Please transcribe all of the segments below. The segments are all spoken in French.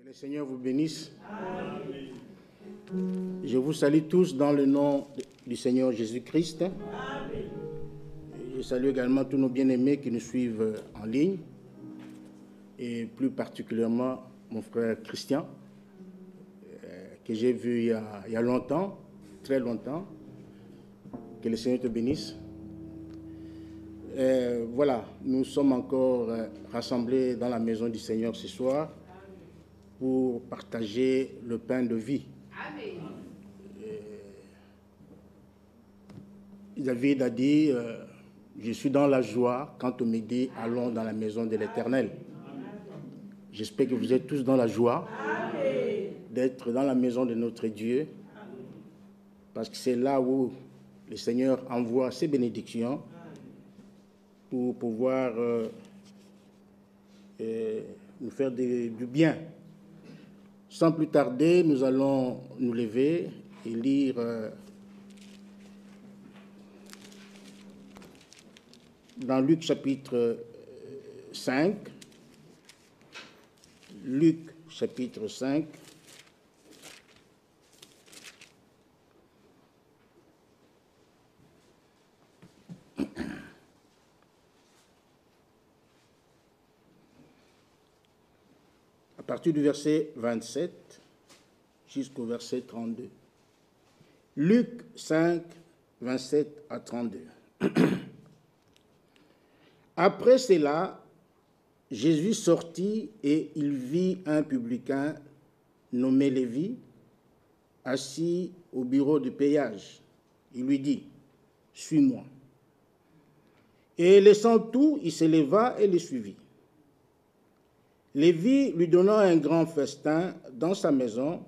le Seigneur vous bénisse. Amen. Je vous salue tous dans le nom du Seigneur Jésus-Christ. Je salue également tous nos bien-aimés qui nous suivent en ligne, et plus particulièrement mon frère Christian, que j'ai vu il y a longtemps, très longtemps. Que le Seigneur te bénisse. Voilà, nous sommes encore rassemblés dans la maison du Seigneur ce soir pour partager le pain de vie. Amen. David a dit, je suis dans la joie quand on me dit, allons dans la maison de l'Éternel. J'espère que vous êtes tous dans la joie d'être dans la maison de notre Dieu, parce que c'est là où le Seigneur envoie ses bénédictions pour pouvoir nous faire du bien. Sans plus tarder, nous allons nous lever et lire dans Luc chapitre 5. Luc chapitre 5. À partir du verset 27 jusqu'au verset 32. Luc 5, 27 à 32. Après cela, Jésus sortit et il vit un publicain nommé Lévi, assis au bureau de péage. Il lui dit, « Suis-moi. » Et laissant tout, il se leva et le suivit. Lévi lui donna un grand festin dans sa maison,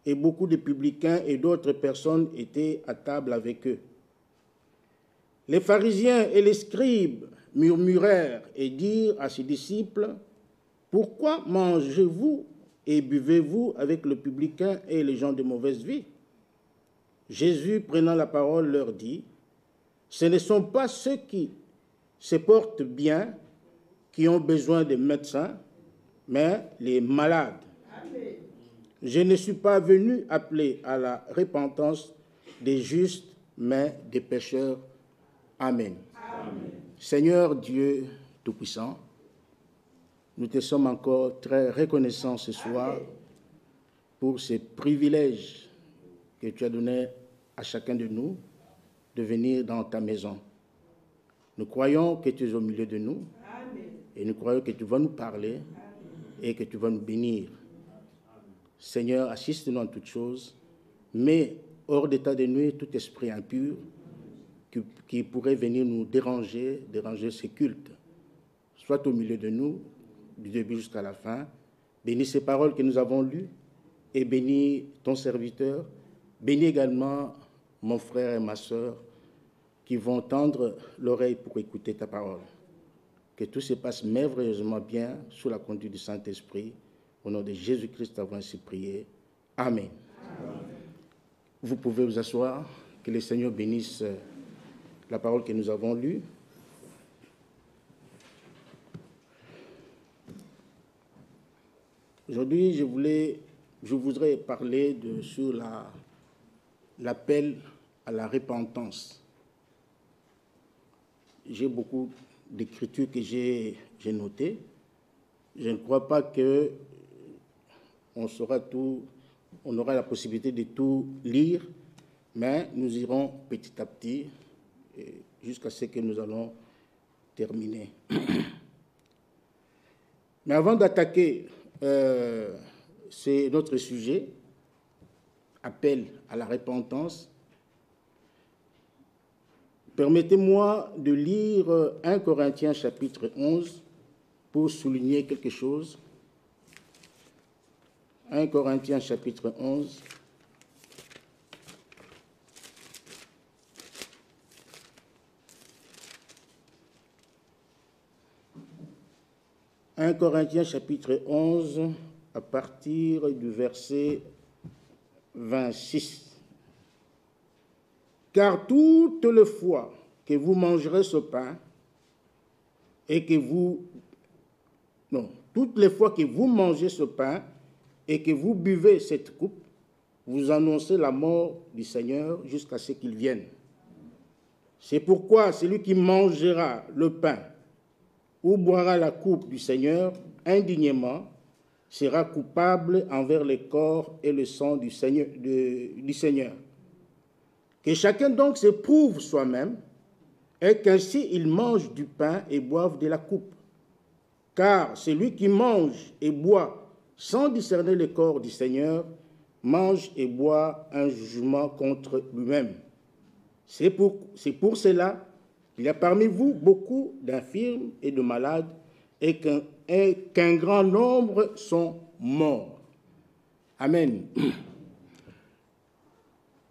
et beaucoup de publicains et d'autres personnes étaient à table avec eux. Les pharisiens et les scribes murmurèrent et dirent à ses disciples, « Pourquoi mangez-vous et buvez-vous avec le publicain et les gens de mauvaise vie ?» Jésus, prenant la parole, leur dit, « Ce ne sont pas ceux qui se portent bien qui ont besoin de médecins, mais les malades. Amen. Je ne suis pas venu appeler à la repentance des justes, mais des pécheurs. Amen. Amen. Seigneur Dieu Tout-Puissant, nous te sommes encore très reconnaissants ce soir pour ce privilège que tu as donné à chacun de nous de venir dans ta maison. Nous croyons que tu es au milieu de nous. Amen. Et nous croyons que tu vas nous parler et que tu vas nous bénir. Seigneur, assiste-nous en toutes choses, mais hors d'état de nuire tout esprit impur qui pourrait venir nous déranger ce culte. Sois au milieu de nous, du début jusqu'à la fin. Bénis ces paroles que nous avons lues et bénis ton serviteur. Bénis également mon frère et ma sœur qui vont tendre l'oreille pour écouter ta parole. Que tout se passe merveilleusement bien sous la conduite du Saint-Esprit. Au nom de Jésus-Christ, avons ainsi prié. Amen. Amen. Vous pouvez vous asseoir. Que le Seigneur bénisse la parole que nous avons lue. Aujourd'hui, je voudrais parler sur l'appel à la repentance. J'ai beaucoup d'écritures que j'ai notées. Je ne crois pas que on aura la possibilité de tout lire, mais nous irons petit à petit jusqu'à ce que nous allons terminer. Mais avant d'attaquer notre sujet, appel à la repentance, permettez-moi de lire 1 Corinthiens chapitre 11 pour souligner quelque chose. 1 Corinthiens chapitre 11. « 1 Corinthiens chapitre 11, à partir du verset 26. « Car toutes les fois que vous mangerez ce pain et que vous... Non, toutes les fois que vous mangez ce pain et que vous buvez cette coupe, vous annoncez la mort du Seigneur jusqu'à ce qu'il vienne. C'est pourquoi celui qui mangera le pain ou boira la coupe du Seigneur indignement sera coupable envers le corps et le sang du Seigneur. Que chacun donc s'éprouve soi-même, et qu'ainsi il mange du pain et boive de la coupe. Car celui qui mange et boit sans discerner le corps du Seigneur mange et boit un jugement contre lui-même. C'est pour cela qu'il y a parmi vous beaucoup d'infirmes et de malades, et qu'un grand nombre sont morts. Amen.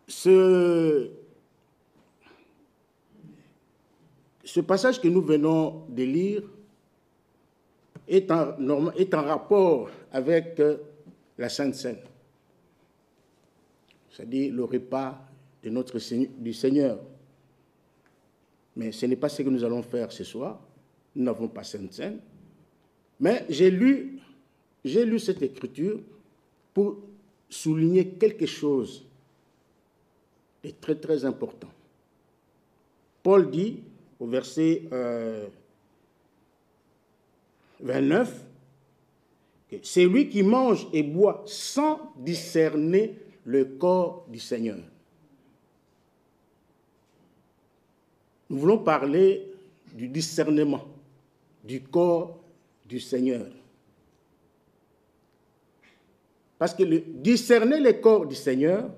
Ce passage que nous venons de lire est en rapport avec la Sainte Seine, c'est-à-dire le repas du Seigneur. Mais ce n'est pas ce que nous allons faire ce soir. Nous n'avons pas Sainte Seine. Mais j'ai lu cette écriture pour souligner quelque chose de très très important. Paul dit au verset 29 que c'est lui qui mange et boit sans discerner le corps du Seigneur. Nous voulons parler du discernement du corps du Seigneur. Parce que discerner le corps du Seigneur,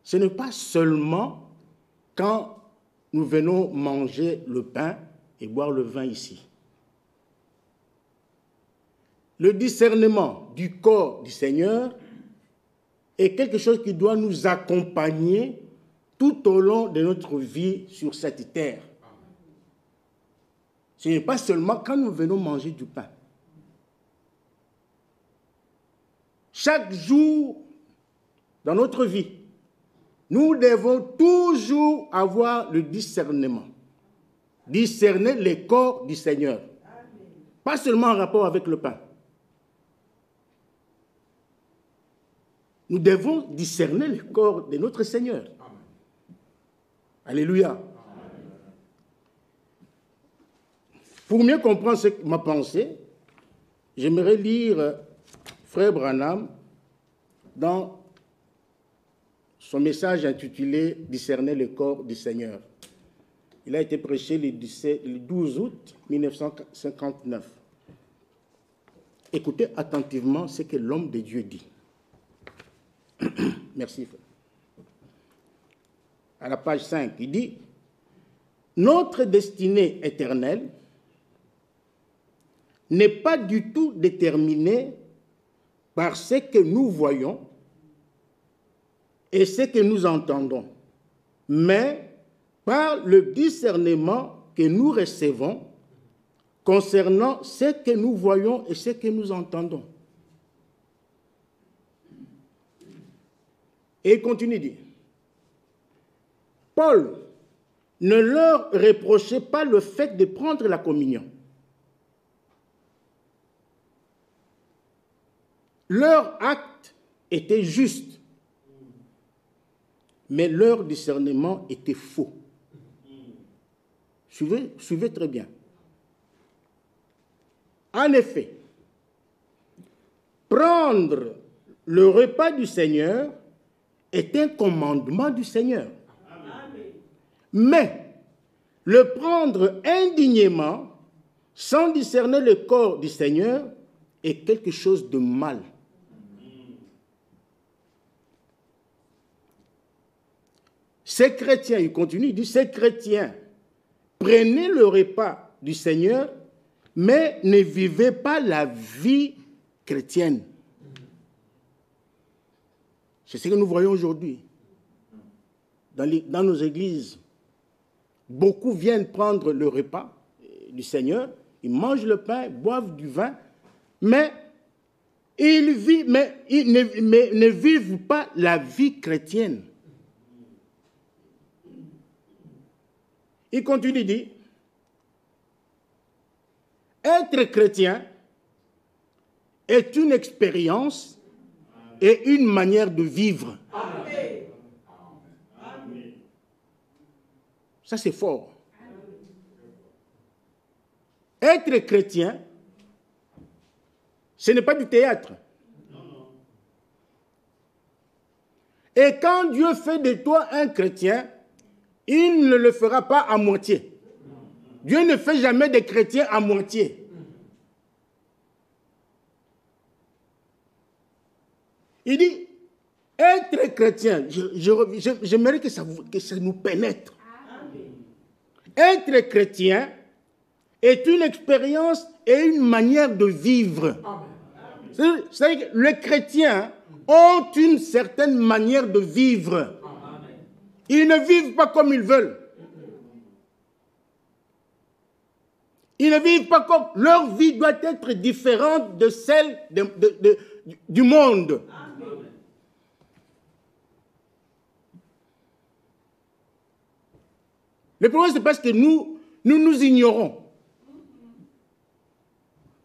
ce n'est pas seulement quand nous venons manger le pain et boire le vin ici. Le discernement du corps du Seigneur est quelque chose qui doit nous accompagner tout au long de notre vie sur cette terre. Ce n'est pas seulement quand nous venons manger du pain. Chaque jour dans notre vie, nous devons toujours avoir le discernement. Discerner le corps du Seigneur. Pas seulement en rapport avec le pain. Nous devons discerner le corps de notre Seigneur. Alléluia. Pour mieux comprendre ma pensée, j'aimerais lire Frère Branham dans son message intitulé « Discerner le corps du Seigneur ». Il a été prêché le 12 août 1959. Écoutez attentivement ce que l'homme de Dieu dit. Merci, frère. À la page 5, il dit « Notre destinée éternelle n'est pas du tout déterminée par ce que nous voyons et ce que nous entendons, mais par le discernement que nous recevons concernant ce que nous voyons et ce que nous entendons. » Et il continue de dire, Paul ne leur reprochait pas le fait de prendre la communion. Leur acte était juste, mais leur discernement était faux. Suivez très bien. En effet, prendre le repas du Seigneur est un commandement du Seigneur. Mais le prendre indignement, sans discerner le corps du Seigneur, est quelque chose de mal. Ces chrétiens, il continue, il dit, ces chrétiens prenaient le repas du Seigneur, mais ne vivaient pas la vie chrétienne. C'est ce que nous voyons aujourd'hui. Dans nos églises, beaucoup viennent prendre le repas du Seigneur, ils mangent le pain, boivent du vin, mais ils ne vivent pas la vie chrétienne. Il continue, dit, être chrétien est une expérience et une manière de vivre. Amen. Ça, c'est fort. Être chrétien, ce n'est pas du théâtre. Et quand Dieu fait de toi un chrétien, il ne le fera pas à moitié. Dieu ne fait jamais des chrétiens à moitié. Il dit, être chrétien, j'aimerais que ça nous pénètre. Être chrétien est une expérience et une manière de vivre. C'est-à-dire que les chrétiens ont une certaine manière de vivre. Ils ne vivent pas comme ils veulent. Ils ne vivent pas comme... Leur vie doit être différente de celle du monde. Le problème, c'est parce que nous ignorons.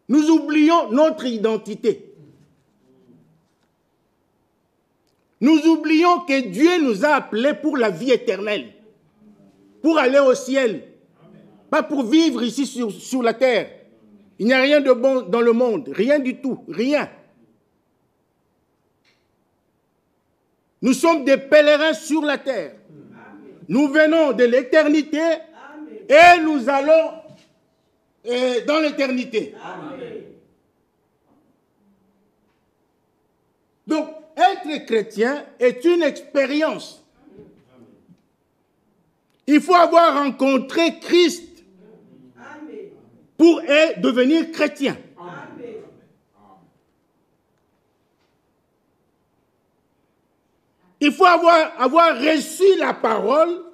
Nous oublions notre identité. Nous oublions que Dieu nous a appelés pour la vie éternelle, pour aller au ciel, pas pour vivre ici sur la terre. Il n'y a rien de bon dans le monde, rien du tout, rien. Nous sommes des pèlerins sur la terre. Nous venons de l'éternité et nous allons dans l'éternité. Donc, être chrétien est une expérience. Il faut avoir rencontré Christ pour devenir chrétien. Il faut avoir reçu la parole,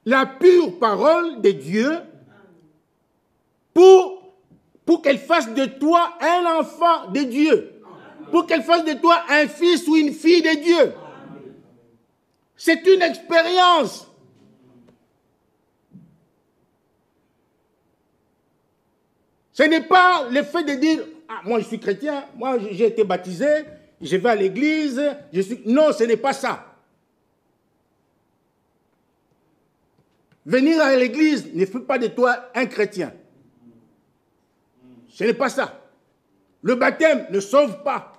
la pure parole de Dieu, pour qu'elle fasse de toi un enfant de Dieu, pour qu'elle fasse de toi un fils ou une fille de Dieu. C'est une expérience. Ce n'est pas le fait de dire « Ah, moi je suis chrétien, moi j'ai été baptisé, je vais à l'église, je suis... » Non, ce n'est pas ça. Venir à l'église ne fait pas de toi un chrétien. Ce n'est pas ça. Le baptême ne sauve pas.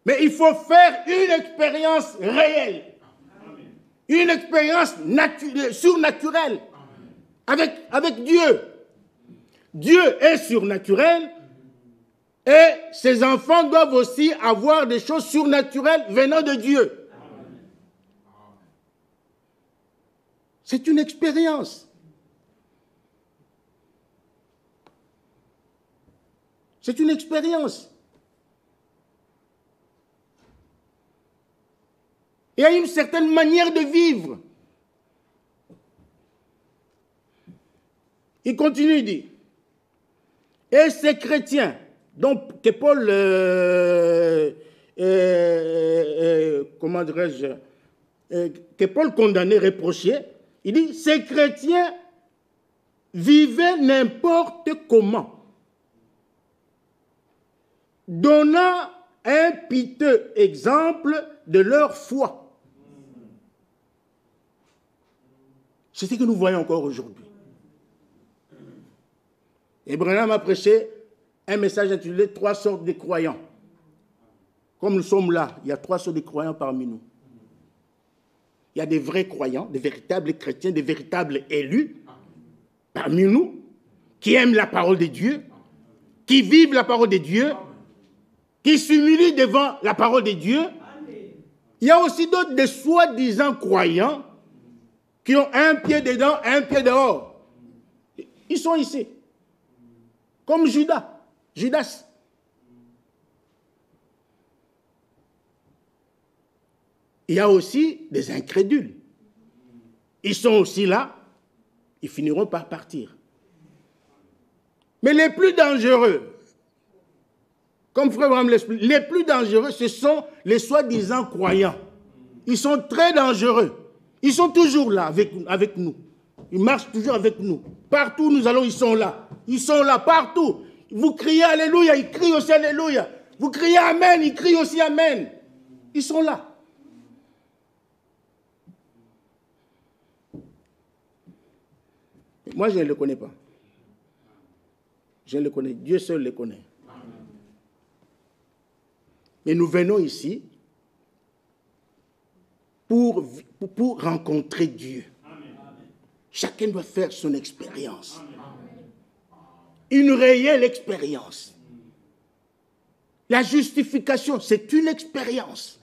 Mais il faut faire une expérience réelle. Une expérience surnaturelle avec Dieu. Dieu est surnaturel et ses enfants doivent aussi avoir des choses surnaturelles venant de Dieu. C'est une expérience. C'est une expérience. Il y a une certaine manière de vivre. Il continue, il dit, et ces chrétiens, donc que Paul, comment dirais-je, que Paul condamnait, reprochait, il dit, ces chrétiens vivaient n'importe comment, donnant un piteux exemple de leur foi. C'est ce que nous voyons encore aujourd'hui. Et Branham a prêché un message intitulé « 3 sortes de croyants ». Comme nous sommes là, il y a 3 sortes de croyants parmi nous. Il y a des vrais croyants, des véritables chrétiens, des véritables élus parmi nous, qui aiment la parole de Dieu, qui vivent la parole de Dieu, qui s'humilient devant la parole de Dieu. Il y a aussi d'autres, des soi-disant croyants, qui ont un pied dedans, un pied dehors. Ils sont ici. Comme Judas. Il y a aussi des incrédules. Ils sont aussi là. Ils finiront par partir. Mais les plus dangereux, comme Frère Branham l'explique, les plus dangereux, ce sont les soi-disant croyants. Ils sont très dangereux. Ils sont toujours là avec nous. Ils marchent toujours avec nous. Partout où nous allons, ils sont là. Ils sont là partout. Vous criez Alléluia, ils crient aussi Alléluia. Vous criez Amen, ils crient aussi Amen. Ils sont là. Moi, je ne le connais pas. Je ne le connais. Dieu seul le connaît. Mais nous venons ici pour rencontrer Dieu. Chacun doit faire son expérience. Une réelle expérience. La justification, c'est une expérience.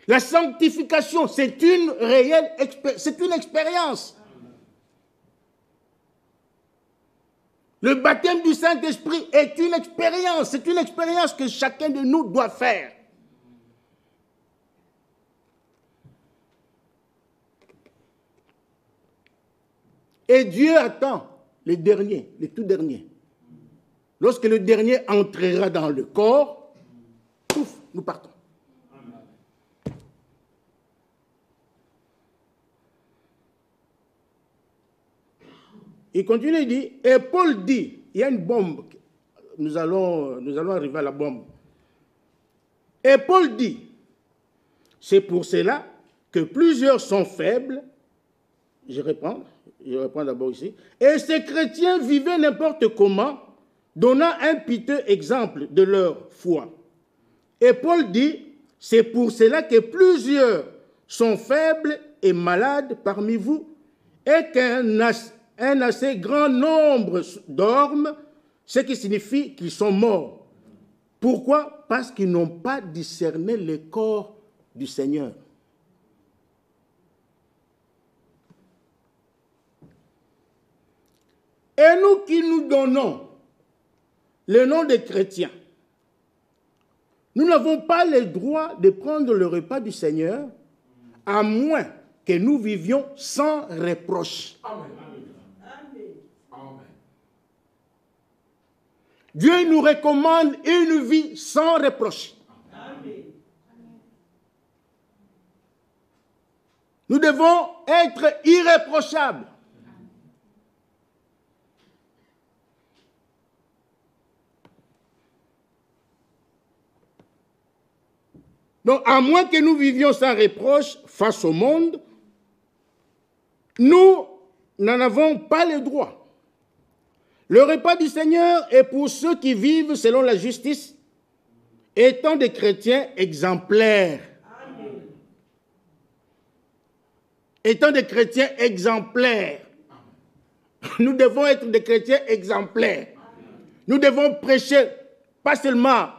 La sanctification, c'est une réelle expérience. Le baptême du Saint-Esprit est une expérience. C'est une expérience que chacun de nous doit faire. Et Dieu attend les derniers, les tout derniers. Lorsque le dernier entrera dans le corps, pouf, nous partons. Il continue, il dit, et Paul dit, il y a une bombe, nous allons arriver à la bombe. Et Paul dit, c'est pour cela que plusieurs sont faibles, je reprends d'abord ici, et ces chrétiens vivaient n'importe comment, donnant un piteux exemple de leur foi. Et Paul dit, c'est pour cela que plusieurs sont faibles et malades parmi vous, et qu'un assez grand nombre dorment, ce qui signifie qu'ils sont morts. Pourquoi? Parce qu'ils n'ont pas discerné le corps du Seigneur. Et nous qui nous donnons le nom de chrétiens, nous n'avons pas le droit de prendre le repas du Seigneur à moins que nous vivions sans reproche. Amen. Dieu nous recommande une vie sans reproche. Amen. Nous devons être irréprochables. Donc, à moins que nous vivions sans reproche face au monde, nous n'en avons pas le droit. Le repas du Seigneur est pour ceux qui vivent selon la justice, étant des chrétiens exemplaires. Amen. Étant des chrétiens exemplaires. Nous devons être des chrétiens exemplaires. Nous devons prêcher, pas seulement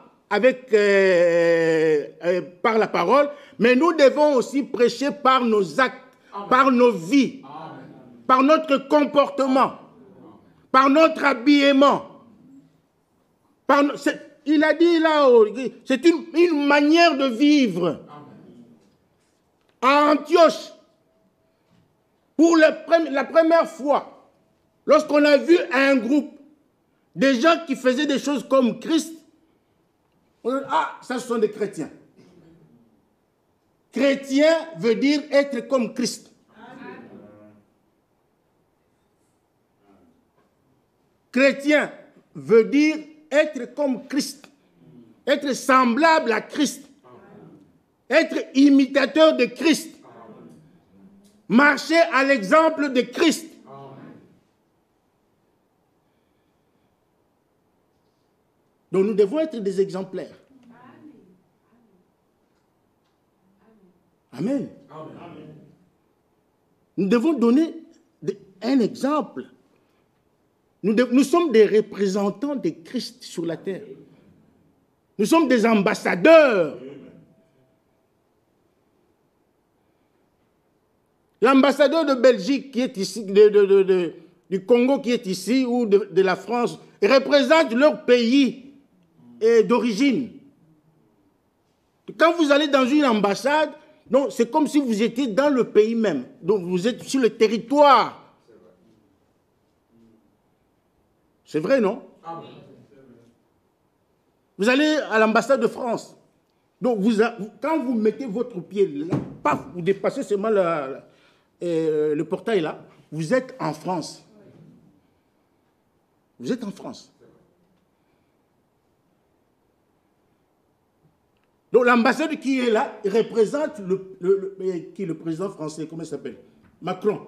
par la parole, mais nous devons aussi prêcher par nos actes, Amen. Par nos vies, Amen. Par notre comportement, par notre habillement. Il a dit là, c'est une manière de vivre. À Antioche, pour la première fois, lorsqu'on a vu un groupe de gens qui faisaient des choses comme Christ, on dit, ah, ça ce sont des chrétiens. Chrétien veut dire être comme Christ. Chrétien veut dire être comme Christ, être semblable à Christ, être imitateur de Christ, marcher à l'exemple de Christ. Donc nous devons être des exemplaires. Amen. Nous devons donner un exemple. Nous sommes des représentants de Christ sur la terre. Nous sommes des ambassadeurs. L'ambassadeur de Belgique qui est ici, du Congo qui est ici, ou de la France, représente leur pays d'origine. Quand vous allez dans une ambassade, c'est comme si vous étiez dans le pays même. Donc vous êtes sur le territoire. C'est vrai, non? Vous allez à l'ambassade de France. Donc, quand vous mettez votre pied là, paf, vous dépassez seulement le portail là, vous êtes en France. Vous êtes en France. Donc l'ambassadeur qui est là, il représente le président français, comment il s'appelle? Macron.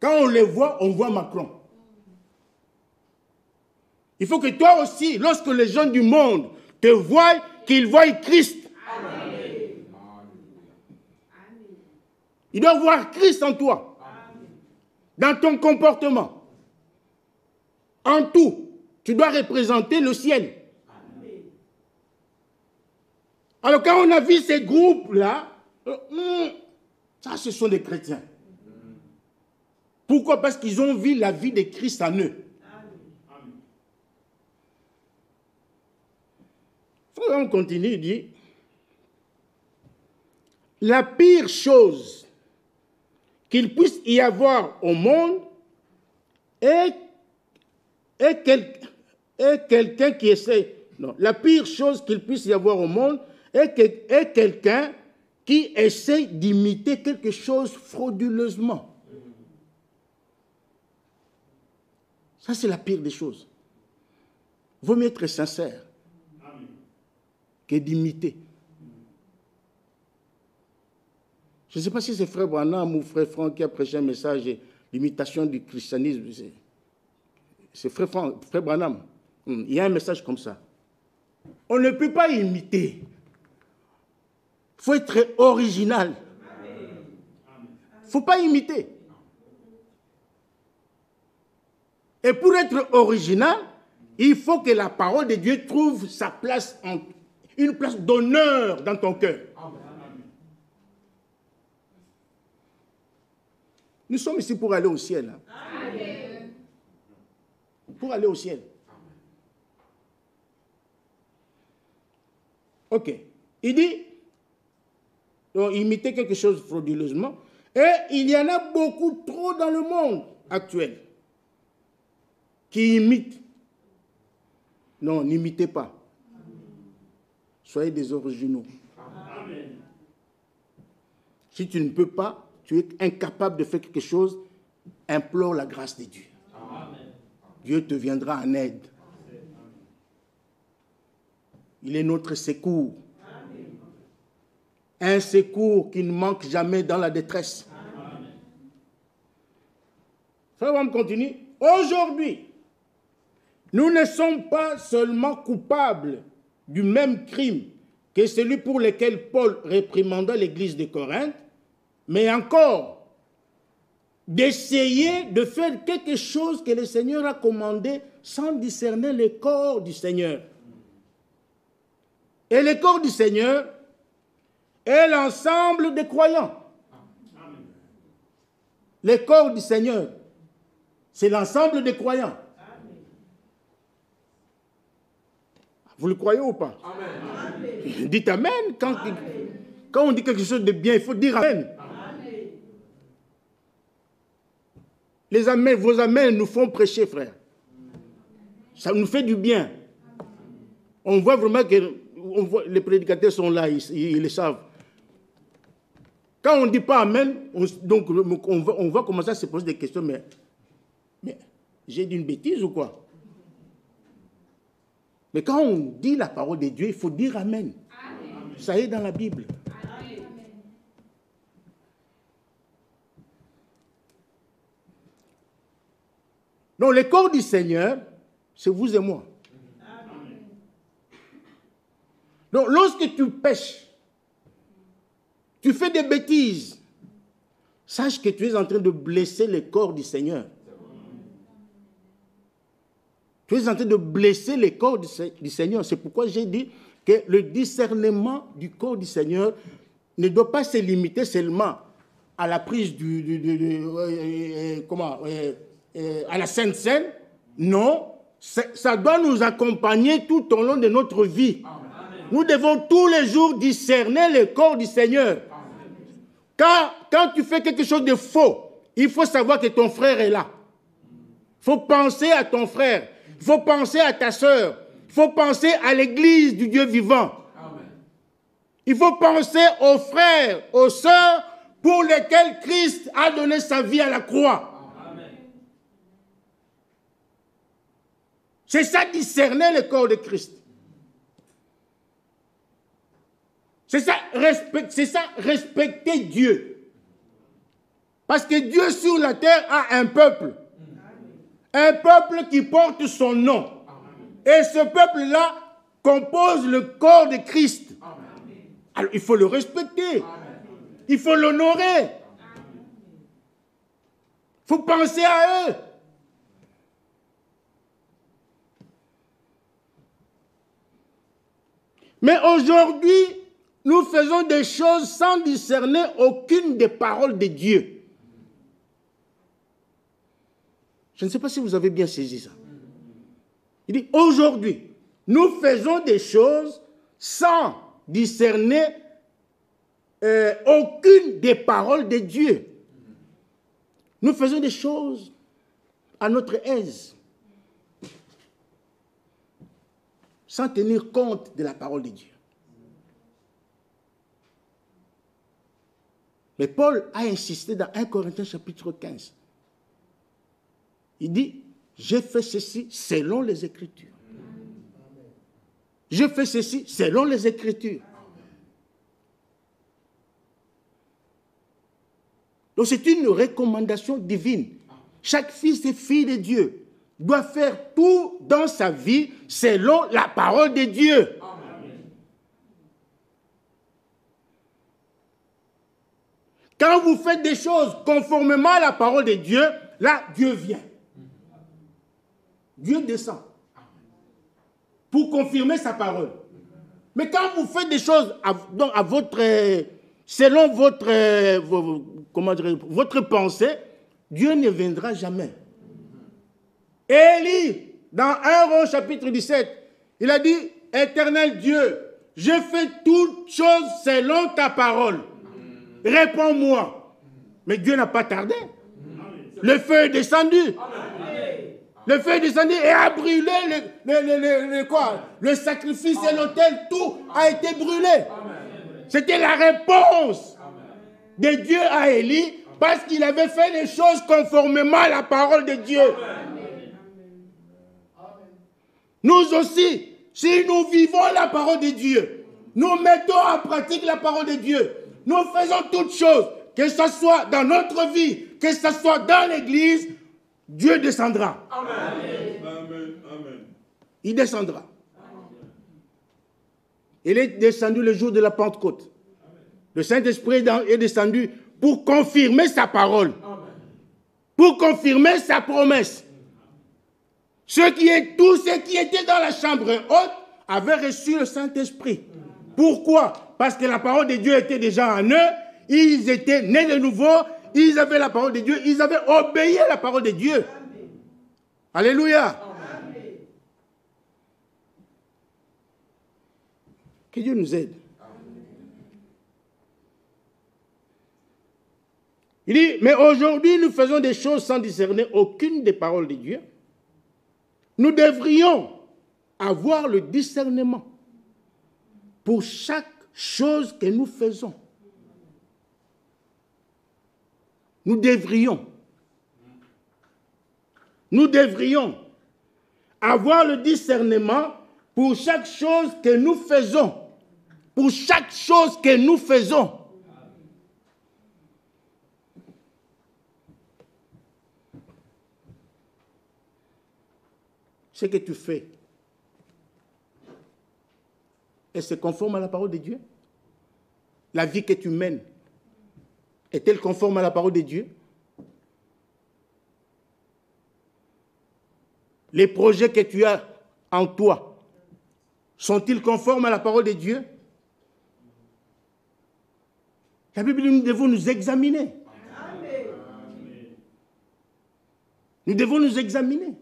Quand on les voit, on voit Macron. Il faut que toi aussi, lorsque les gens du monde te voient, qu'ils voient Christ. Amen. Ils doivent voir Christ en toi. Amen. Dans ton comportement. En tout, tu dois représenter le ciel. Amen. Alors quand on a vu ces groupes-là, ça ce sont des chrétiens. Pourquoi? Parce qu'ils ont vu la vie de Christ en eux. On continue, il dit, la pire chose qu'il puisse y avoir au monde est quelqu'un qui essaie, non, la pire chose qu'il puisse y avoir au monde est quelqu'un qui essaie d'imiter quelque chose frauduleusement. Ça, c'est la pire des choses. Il vaut mieux être sincère que d'imiter. Je ne sais pas si c'est Frère Branham ou Frère Franck qui a prêché un message d'imitation du christianisme. C'est Frère Branham. Il y a un message comme ça. On ne peut pas imiter. Il faut être original. Il ne faut pas imiter. Et pour être original, il faut que la parole de Dieu trouve sa place une place d'honneur dans ton cœur. Nous sommes ici pour aller au ciel. Amen. Pour aller au ciel. Ok. Il dit, donc, imiter quelque chose frauduleusement, et il y en a beaucoup trop dans le monde actuel qui imitent. Non, n'imitez pas. Soyez des originaux. Amen. Si tu ne peux pas, tu es incapable de faire quelque chose, implore la grâce de Dieu. Amen. Dieu te viendra en aide. Il est notre secours. Amen. Un secours qui ne manque jamais dans la détresse. Amen. Ça va me continuer. Aujourd'hui, nous ne sommes pas seulement coupables du même crime que celui pour lequel Paul réprimanda l'église de Corinthe, mais encore d'essayer de faire quelque chose que le Seigneur a commandé sans discerner le corps du Seigneur. Et le corps du Seigneur est l'ensemble des croyants. Le corps du Seigneur, c'est l'ensemble des croyants. Vous le croyez ou pas? Amen. Dites Amen. Quand on dit quelque chose de bien, il faut dire Amen. Amen. Les Amen, vos Amen nous font prêcher, frère. Ça nous fait du bien. On voit vraiment que les prédicateurs sont là, ils le savent. Quand on ne dit pas Amen, on va commencer à se poser des questions, mais j'ai dit une bêtise ou quoi? Mais quand on dit la parole de Dieu, il faut dire Amen. Amen. Ça est dans la Bible. Amen. Donc, le corps du Seigneur, c'est vous et moi. Amen. Donc, lorsque tu pêches, tu fais des bêtises, sache que tu es en train de blesser le corps du Seigneur. Tu es en train de blesser le corps du Seigneur. C'est pourquoi j'ai dit que le discernement du corps du Seigneur ne doit pas se limiter seulement à la prise à la Sainte Seine. Non, ça doit nous accompagner tout au long de notre vie. Amen. Nous devons tous les jours discerner le corps du Seigneur. Quand tu fais quelque chose de faux, il faut savoir que ton frère est là. Il faut penser à ton frère. Il faut penser à ta sœur. Il faut penser à l'église du Dieu vivant. Amen. Il faut penser aux frères, aux sœurs pour lesquels Christ a donné sa vie à la croix. Amen. C'est ça, discerner le corps de Christ. C'est ça, respecter Dieu. Parce que Dieu sur la terre a un peuple. Un peuple qui porte son nom. Et ce peuple-là compose le corps de Christ. Alors il faut le respecter. Il faut l'honorer. Il faut penser à eux. Mais aujourd'hui, nous faisons des choses sans discerner aucune des paroles de Dieu. Je ne sais pas si vous avez bien saisi ça. Il dit, aujourd'hui, nous faisons des choses sans discerner aucune des paroles de Dieu. Nous faisons des choses à notre aise, sans tenir compte de la parole de Dieu. Mais Paul a insisté dans 1 Corinthiens chapitre 15. Il dit, j'ai fait ceci selon les Écritures. Je fais ceci selon les Écritures. Donc c'est une recommandation divine. Chaque fils et fille de Dieu doit faire tout dans sa vie selon la parole de Dieu. Quand vous faites des choses conformément à la parole de Dieu, là, Dieu vient. Dieu descend pour confirmer sa parole. Mais quand vous faites des choses selon votre pensée, Dieu ne viendra jamais. Élie, dans 1 Roi chapitre 17, il a dit, « Éternel Dieu, je fais toutes choses selon ta parole. Réponds-moi. » Mais Dieu n'a pas tardé. Le feu est descendu. Le feu est descendu et a brûlé le sacrifice et l'autel. Tout a été brûlé. C'était la réponse de Dieu à Élie parce qu'il avait fait les choses conformément à la parole de Dieu. Nous aussi, si nous vivons la parole de Dieu, nous mettons en pratique la parole de Dieu, nous faisons toutes choses, que ce soit dans notre vie, que ce soit dans l'église, Dieu descendra. Amen. Amen. Il descendra. Il est descendu le jour de la Pentecôte. Le Saint-Esprit est descendu pour confirmer sa parole, pour confirmer sa promesse. Tous ceux qui étaient dans la chambre haute avaient reçu le Saint-Esprit. Pourquoi? Parce que la parole de Dieu était déjà en eux, ils étaient nés de nouveau, ils avaient la parole de Dieu, ils avaient obéi à la parole de Dieu. Amen. Alléluia. Amen. Que Dieu nous aide. Amen. Il dit, mais aujourd'hui nous faisons des choses sans discerner aucune des paroles de Dieu. Nous devrions avoir le discernement pour chaque chose que nous faisons. Nous devrions avoir le discernement pour chaque chose que nous faisons. Pour chaque chose que nous faisons. Ce que tu fais, est-ce conforme à la parole de Dieu? La vie que tu mènes, est-elle conforme à la parole de Dieu? Les projets que tu as en toi, sont-ils conformes à la parole de Dieu? La Bible dit, nous devons nous examiner. Amen. Nous devons nous examiner.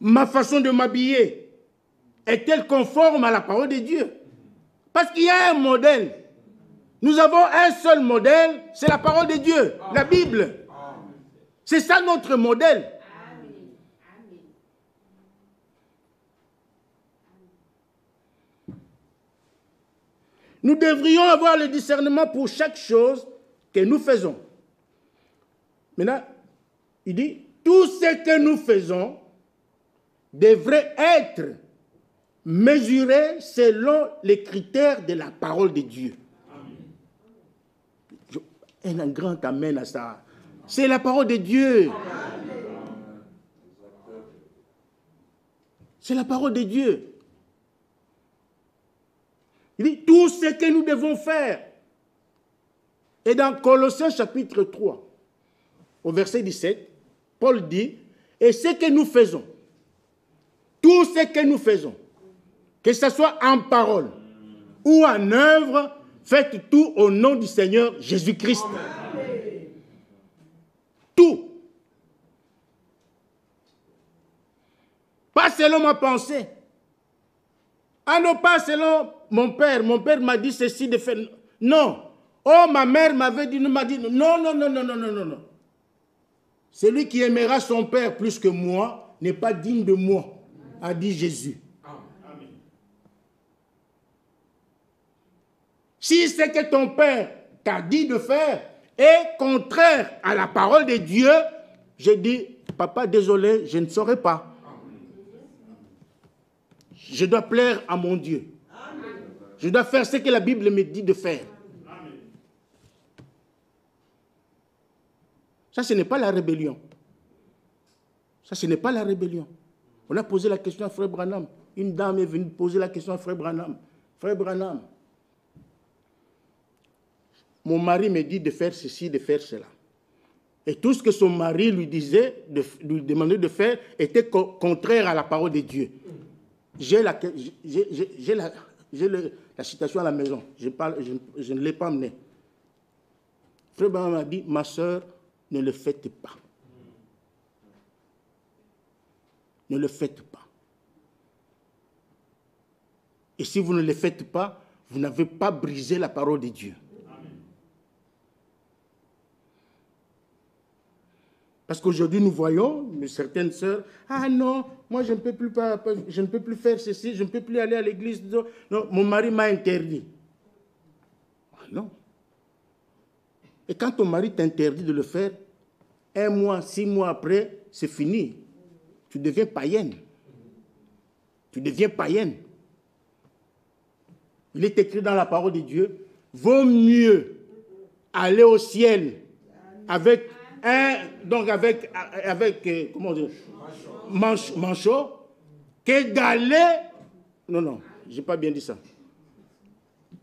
Ma façon de m'habiller est-elle conforme à la parole de Dieu? Parce qu'il y a un modèle. Nous avons un seul modèle, c'est la parole de Dieu, la Bible. C'est ça notre modèle. Nous devrions avoir le discernement pour chaque chose que nous faisons. Maintenant, il dit, tout ce que nous faisons devrait être mesuré selon les critères de la parole de Dieu. Un grand amen à ça. C'est la parole de Dieu. C'est la parole de Dieu. Il dit tout ce que nous devons faire. Et dans Colossiens chapitre 3, au verset 17, Paul dit, et ce que nous faisons, tout ce que nous faisons, que ce soit en parole ou en œuvre, faites tout au nom du Seigneur Jésus-Christ. Tout. Pas selon ma pensée. Ah non, pas selon mon père. Mon père m'a dit ceci de faire. Non. Oh, ma mère m'avait dit, m'a dit, non. Celui qui aimera son père plus que moi n'est pas digne de moi, a dit Jésus. Amen. Si c'est que ton père t'a dit de faire est contraire à la parole de Dieu, je dis, papa, désolé, je ne saurais pas. Je dois plaire à mon Dieu. Je dois faire ce que la Bible me dit de faire. Ça, ce n'est pas la rébellion. Ça, ce n'est pas la rébellion. On a posé la question à Frère Branham. Une dame est venue poser la question à Frère Branham. Frère Branham, mon mari me dit de faire ceci, de faire cela. Et tout ce que son mari lui disait, lui demandait de faire, était contraire à la parole de Dieu. J'ai la citation à la maison. Je ne l'ai pas amenée. Frère Branham m'a dit, ma soeur, ne le faites pas. Ne le faites pas. Et si vous ne le faites pas, vous n'avez pas brisé la parole de Dieu. Amen. Parce qu'aujourd'hui, nous voyons certaines sœurs, ah non, moi je ne peux plus faire ceci, je ne peux plus aller à l'église. Non, mon mari m'a interdit. Ah non. Et quand ton mari t'interdit de le faire, 1 mois, 6 mois après, c'est fini. Tu deviens païenne. Tu deviens païenne. Il est écrit dans la parole de Dieu, vaut mieux aller au ciel avec comment dire, manchot, que d'aller. Non, je n'ai pas bien dit ça.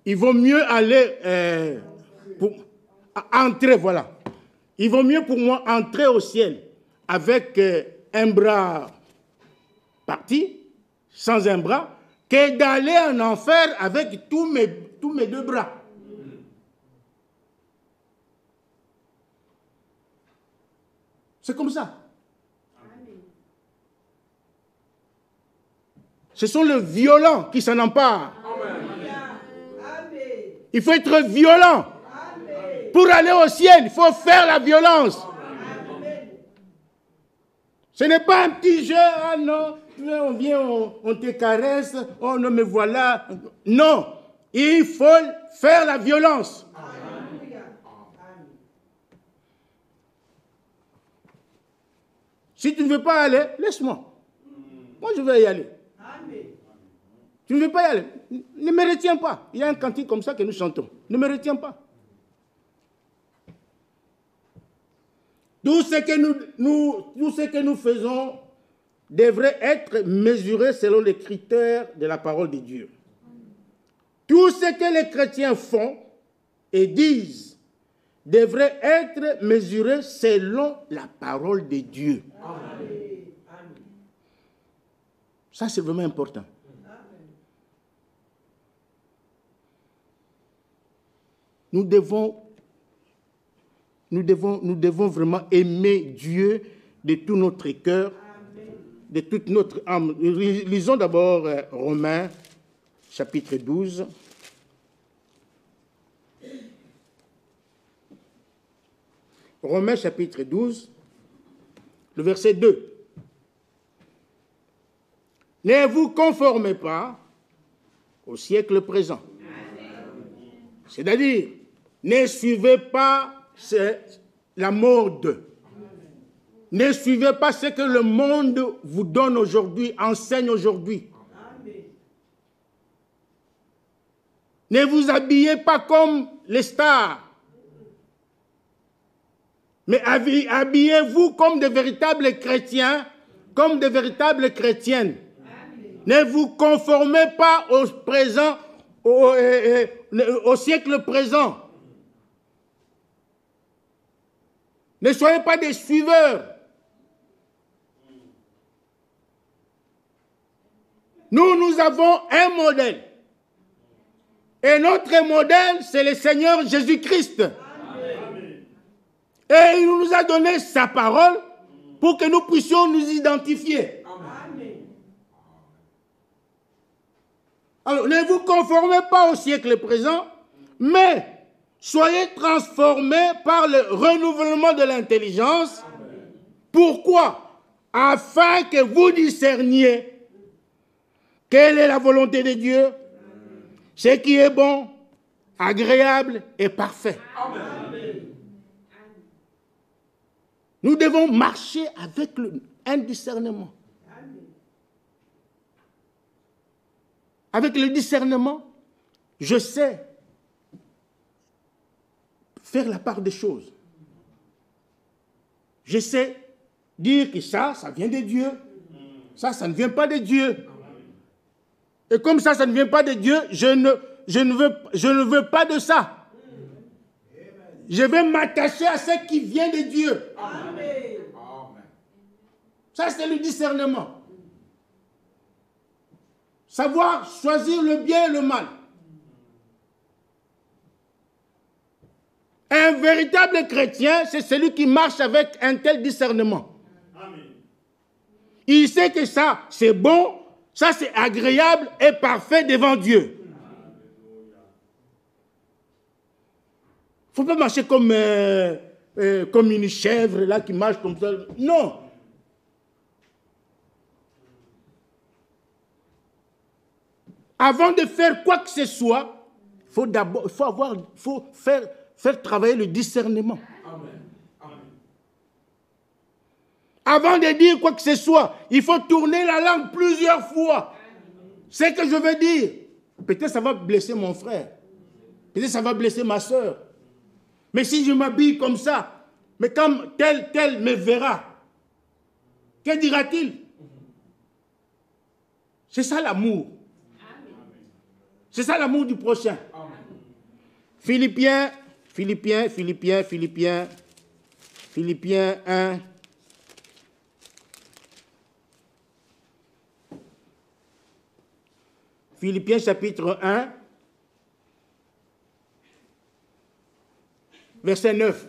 Il vaut mieux aller pour entrer, voilà. Il vaut mieux pour moi entrer au ciel avec un bras parti, sans un bras, que d'aller en enfer avec tous mes 2 bras. C'est comme ça. Ce sont les violents qui s'en emparent. Il faut être violent. Pour aller au ciel, il faut faire la violence. Ce n'est pas un petit jeu, ah non, on vient, on te caresse, oh non, mais voilà. Non, il faut faire la violence. Si tu ne veux pas aller, laisse-moi. Moi, je vais y aller. Tu ne veux pas y aller, ne me retiens pas. Il y a un cantique comme ça que nous chantons. Ne me retiens pas. Tout ce que nous faisons devrait être mesuré selon les critères de la parole de Dieu. Tout ce que les chrétiens font et disent devrait être mesuré selon la parole de Dieu. Amen. Ça, c'est vraiment important. Nous devons vraiment aimer Dieu de tout notre cœur, de toute notre âme. Lisons d'abord Romains, chapitre 12. Romains, chapitre 12, le verset 2. Ne vous conformez pas au siècle présent. C'est-à-dire, ne suivez pas la mode. Ne suivez pas ce que le monde vous donne aujourd'hui, enseigne aujourd'hui. Ne vous habillez pas comme les stars. Mais habillez-vous comme de véritables chrétiens, comme de véritables chrétiennes. Ne vous conformez pas au présent, au siècle présent. Ne soyez pas des suiveurs. Nous avons un modèle. Et notre modèle, c'est le Seigneur Jésus-Christ. Et il nous a donné sa parole pour que nous puissions nous identifier. Alors, ne vous conformez pas au siècle présent, mais soyez transformés par le renouvellement de l'intelligence. Pourquoi? Afin que vous discerniez quelle est la volonté de Dieu, ce qui est bon, agréable et parfait. Amen. Nous devons marcher avec un discernement. Avec le discernement, je sais faire la part des choses. Je sais dire que ça vient de Dieu. Ça ne vient pas de Dieu. Et comme ça ne vient pas de Dieu, je ne veux pas de ça. Je vais m'attacher à ce qui vient de Dieu. Amen. Ça, c'est le discernement. Savoir choisir le bien et le mal. Un véritable chrétien, c'est celui qui marche avec un tel discernement. Amen. Il sait que ça, c'est bon, ça, c'est agréable et parfait devant Dieu. Il ne faut pas marcher comme une chèvre là, qui marche comme ça. Non. Avant de faire quoi que ce soit, il faut faire travailler le discernement. Amen. Amen. Avant de dire quoi que ce soit, il faut tourner la langue plusieurs fois. C'est ce que je veux dire. Peut-être ça va blesser mon frère. Peut-être ça va blesser ma soeur. Mais si je m'habille comme ça, mais comme tel me verra, que dira-t-il? C'est ça l'amour. C'est ça l'amour du prochain. Philippiens 1. Philippiens chapitre 1, verset 9.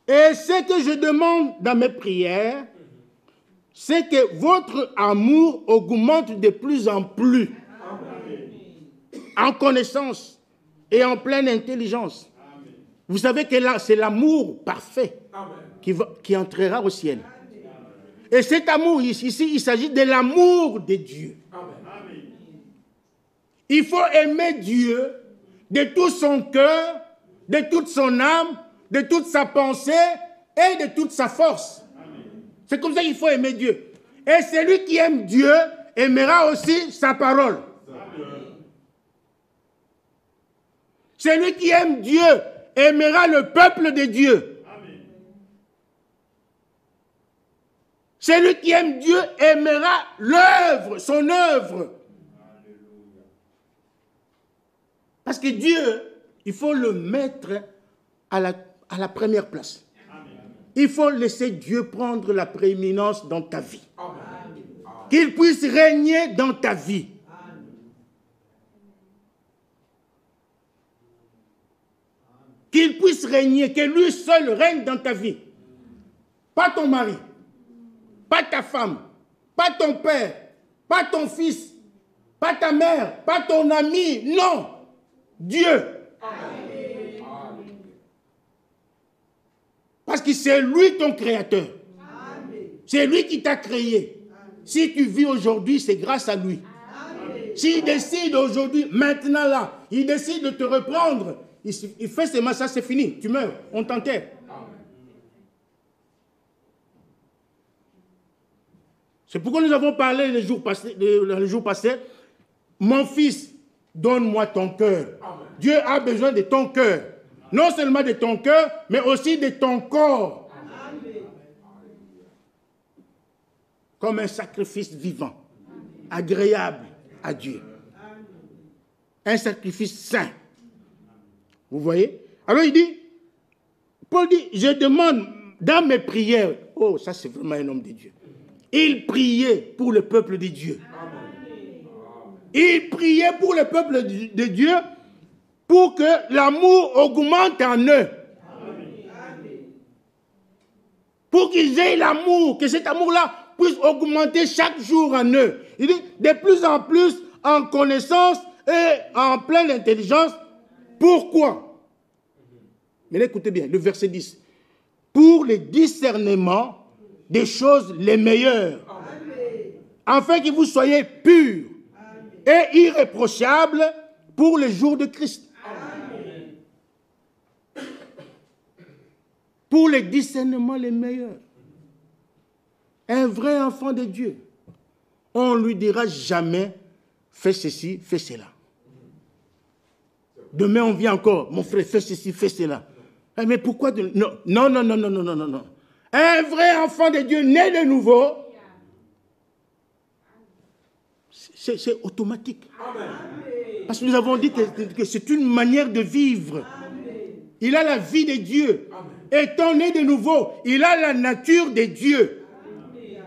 Et ce que je demande dans mes prières, c'est que votre amour augmente de plus en plus. Amen. En connaissance et en pleine intelligence. Amen. Vous savez que là, c'est l'amour parfait qui entrera au ciel. Amen. Et cet amour, ici, il s'agit de l'amour de Dieu. Amen. Il faut aimer Dieu de tout son cœur, de toute son âme, de toute sa pensée et de toute sa force. C'est comme ça qu'il faut aimer Dieu. Et celui qui aime Dieu aimera aussi sa parole. Celui qui aime Dieu aimera le peuple de Dieu. Celui qui aime Dieu aimera l'œuvre, son œuvre. Parce que Dieu, il faut le mettre à la première place. Il faut laisser Dieu prendre la prééminence dans ta vie. Qu'il puisse régner dans ta vie. Qu'il puisse régner, que lui seul règne dans ta vie. Pas ton mari, pas ta femme, pas ton père, pas ton fils, pas ta mère, pas ton ami, non, Dieu. Parce que c'est lui ton créateur. C'est lui qui t'a créé. Si tu vis aujourd'hui, c'est grâce à lui. S'il décide aujourd'hui, maintenant là, il décide de te reprendre, il fait ses mains, ça c'est fini, tu meurs, on t'enterre. C'est pourquoi nous avons parlé les jours passés. Mon fils, donne-moi ton cœur. Dieu a besoin de ton cœur. Non seulement de ton cœur, mais aussi de ton corps. Amen. Comme un sacrifice vivant, agréable à Dieu. Un sacrifice saint. Vous voyez? Alors il dit, Paul dit, je demande dans mes prières, oh ça c'est vraiment un homme de Dieu. Il priait pour le peuple de Dieu. Il priait pour le peuple de Dieu pour que l'amour augmente en eux. Pour qu'ils aient l'amour, que cet amour-là puisse augmenter chaque jour en eux. Il dit de plus en plus en connaissance et en pleine intelligence. Pourquoi? Mais écoutez bien, le verset 10. Pour le discernement des choses les meilleures, afin que vous soyez purs et irréprochables pour le jour de Christ. Pour le discernement les meilleurs. Un vrai enfant de Dieu, on ne lui dira jamais fais ceci, fais cela. Demain on vient encore, mon frère, fais ceci, fais cela. Mais pourquoi non, non, non, non, non, non, non, non. Un vrai enfant de Dieu né de nouveau, c'est automatique. Parce que nous avons dit que c'est une manière de vivre. Il a la vie de Dieu. Étant né de nouveau, il a la nature de Dieu.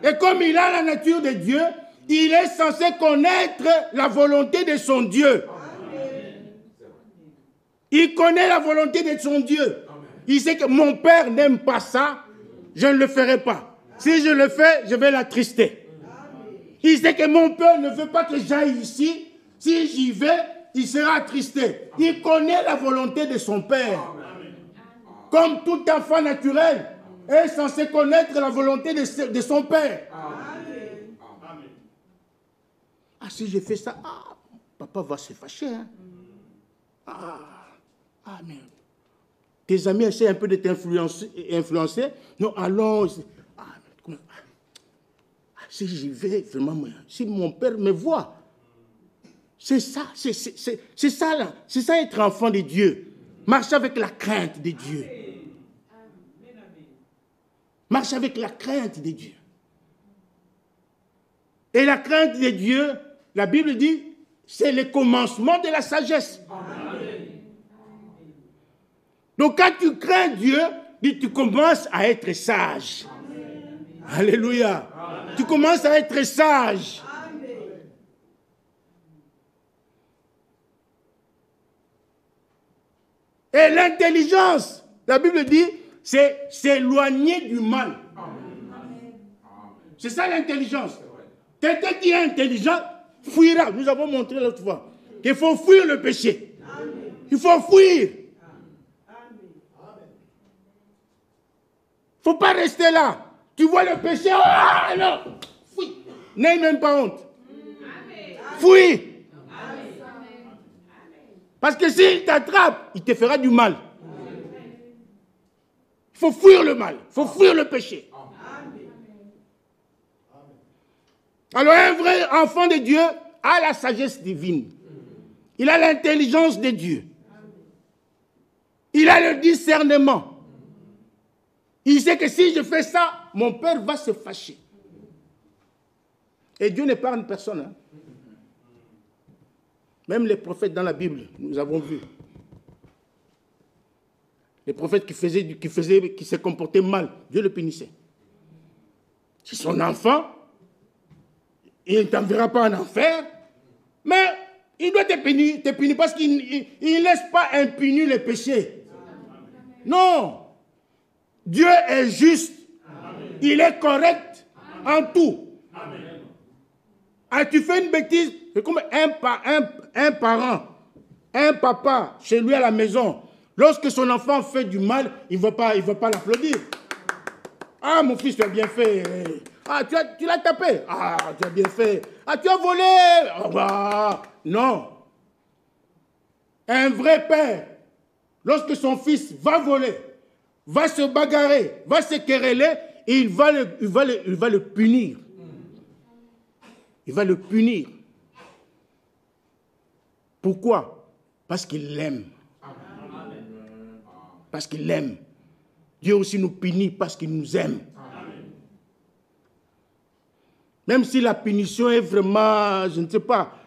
Et comme il a la nature de Dieu, il est censé connaître la volonté de son Dieu. Il connaît la volonté de son Dieu. Il sait que mon père n'aime pas ça, je ne le ferai pas. Si je le fais, je vais l'attrister. Il sait que mon père ne veut pas que j'aille ici. Si j'y vais, il sera attristé. Il connaît la volonté de son père. Comme tout enfant naturel est censé connaître la volonté de son père. Ah, si je fais ça, papa va se fâcher. Hein? Mais tes amis essaient un peu de t'influencer. Non, allons. Si j'y vais, vraiment, si mon père me voit, c'est ça, c'est ça là. C'est ça être enfant de Dieu. Marcher avec la crainte de Dieu. Marcher avec la crainte de Dieu. Et la crainte de Dieu, la Bible dit, c'est le commencement de la sagesse. Donc quand tu crains Dieu, tu commences à être sage. Alléluia. Tu commences à être sage. Et l'intelligence, la Bible dit, c'est s'éloigner du mal. C'est ça l'intelligence. Quelqu'un qui est intelligent fuira. Nous avons montré l'autre fois qu'il faut fuir le péché. Il faut fuir. Il ne faut pas rester là. Tu vois le péché, non, fuis. N'aie même pas honte. Fuis. Parce que s'il t'attrape, il te fera du mal. Il faut fuir le mal. Il faut fuir le péché. Alors un vrai enfant de Dieu a la sagesse divine. Il a l'intelligence de Dieu. Il a le discernement. Il sait que si je fais ça, mon père va se fâcher. Et Dieu n'épargne personne. Hein? Même les prophètes dans la Bible, nous avons vu. Les prophètes qui se comportaient mal, Dieu le punissait. C'est son enfant, il ne t'enverra pas en enfer, mais il doit te punir parce qu'il ne laisse pas impuni les péchés. Non. Dieu est juste. Amen. Il est correct. Amen. En tout. Amen. Ah, tu fais une bêtise, c'est comme un parent, un papa chez lui à la maison. Lorsque son enfant fait du mal, il ne va pas l'applaudir. Ah, mon fils, tu as bien fait. Ah, tu l'as tapé. Ah, tu as bien fait. Ah, tu as volé. Ah, bah, non. Un vrai père, lorsque son fils va voler, va se bagarrer, va se quereller, et il va le punir. Il va le punir. Pourquoi? Parce qu'il l'aime. Parce qu'il l'aime. Dieu aussi nous punit parce qu'il nous aime. Même si la punition est vraiment, je ne sais pas,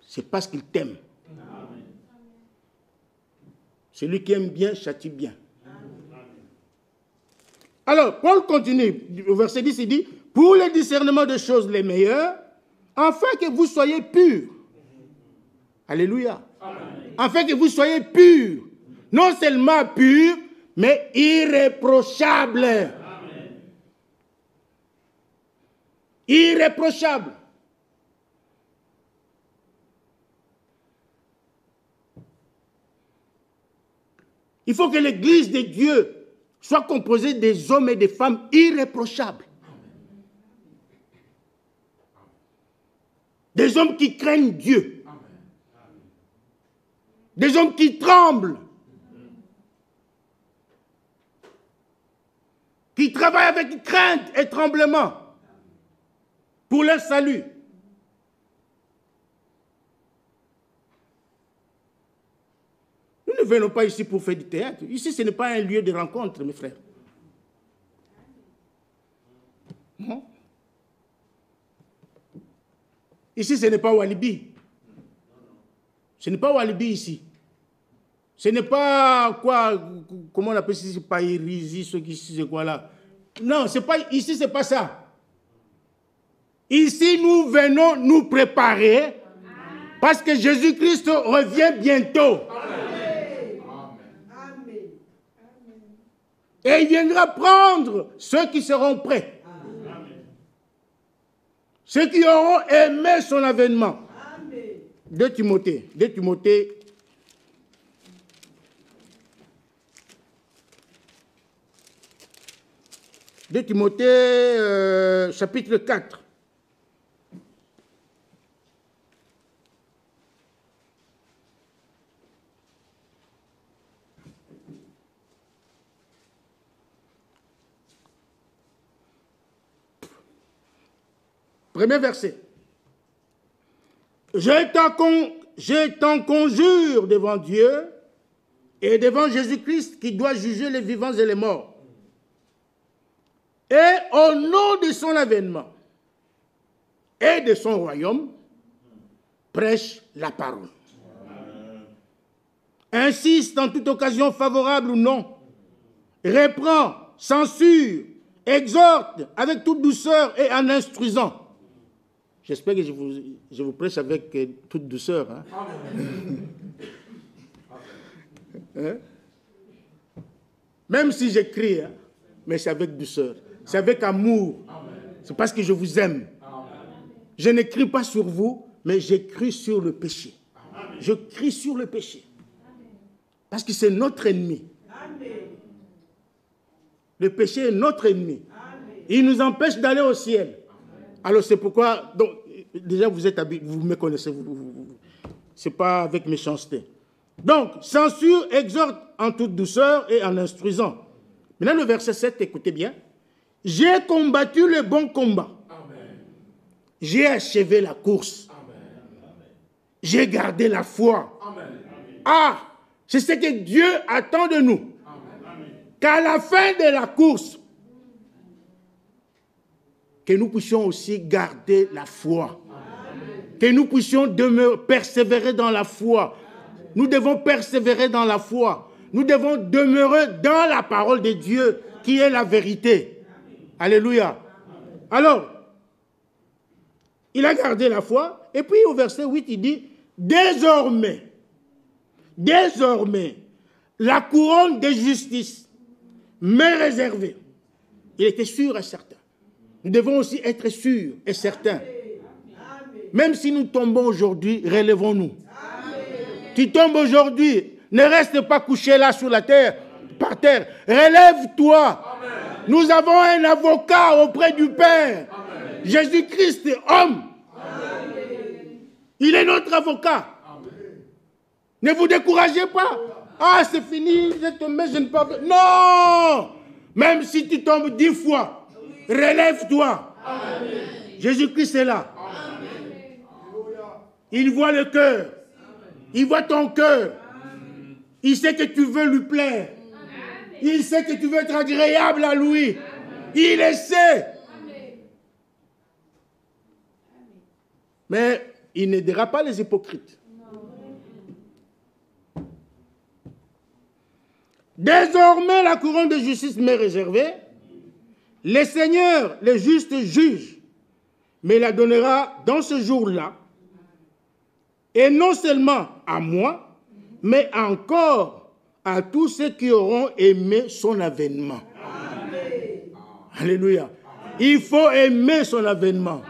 c'est parce qu'il t'aime. Celui qui aime bien, châtie bien. Alors, Paul continue, au verset 10, il dit, « Pour le discernement des choses les meilleures, afin que vous soyez purs. » Alléluia. Afin que vous soyez purs. Non seulement purs, mais irréprochables. Amen. Irréprochables. Il faut que l'Église de Dieu soit composée des hommes et des femmes irréprochables. Des hommes qui craignent Dieu. Des hommes qui tremblent. Qui travaillent avec crainte et tremblement pour leur salut. Nous ne venons pas ici pour faire du théâtre. Ici, ce n'est pas un lieu de rencontre, mes frères. Non. Ici, ce n'est pas Walibi. Ce n'est pas Walibi ici. Ce n'est pas quoi, comment on appelle ça, c'est pas Irizi, ce qui c'est quoi là. Non, c'est pas ici, c'est pas ça. Ici, nous venons nous préparer parce que Jésus-Christ revient bientôt. Amen. Et il viendra prendre ceux qui seront prêts. Amen. Ceux qui auront aimé son avènement. 2 Timothée. 2 Timothée, chapitre 4. Premier verset. Je t'en conjure devant Dieu et devant Jésus-Christ qui doit juger les vivants et les morts. Et au nom de son avènement et de son royaume, prêche la parole. Insiste en toute occasion favorable ou non, reprend, censure, exhorte avec toute douceur et en instruisant. J'espère que je vous prêche avec toute douceur. Hein? Hein? Même si j'écris, hein, mais c'est avec douceur. C'est avec amour. C'est parce que je vous aime. Je n'écris pas sur vous, mais j'écris sur le péché. Je crie sur le péché. Parce que c'est notre ennemi. Le péché est notre ennemi. Il nous empêche d'aller au ciel. Alors c'est pourquoi, donc, déjà vous êtes habitués, vous me connaissez, ce n'est pas avec méchanceté. Donc, censure, exhorte en toute douceur et en instruisant. Maintenant le verset 7, écoutez bien. J'ai combattu le bon combat. J'ai achevé la course. J'ai gardé la foi. Ah, c'est ce que Dieu attend de nous. Qu'à la fin de la course, que nous puissions aussi garder la foi. Que nous puissions persévérer dans la foi. Nous devons persévérer dans la foi. Nous devons demeurer dans la parole de Dieu qui est la vérité. Alléluia. Alors, il a gardé la foi. Et puis au verset 8, il dit, désormais, la couronne de justice m'est réservée. Il était sûr et certain. Nous devons aussi être sûrs et certains. Même si nous tombons aujourd'hui, relevons-nous. Tu tombes aujourd'hui, ne reste pas couché là sur la terre, par terre. Relève-toi. Nous avons un avocat auprès du Père. Jésus-Christ, homme. Il est notre avocat. Ne vous découragez pas. Ah, c'est fini, j'ai tombé, je ne peux pas. Non! Même si tu tombes 10 fois, relève-toi. Jésus-Christ est là. Il voit le cœur. Il voit ton cœur. Il sait que tu veux lui plaire. Il sait que tu veux être agréable à lui. Il le sait. Mais il n'aidera pas les hypocrites. Désormais, la couronne de justice m'est réservée. Le Seigneur, le juste juge, me la donnera dans ce jour-là. Et non seulement à moi, mais encore à tous ceux qui auront aimé son avènement. Amen. Alléluia. Il faut aimer son avènement.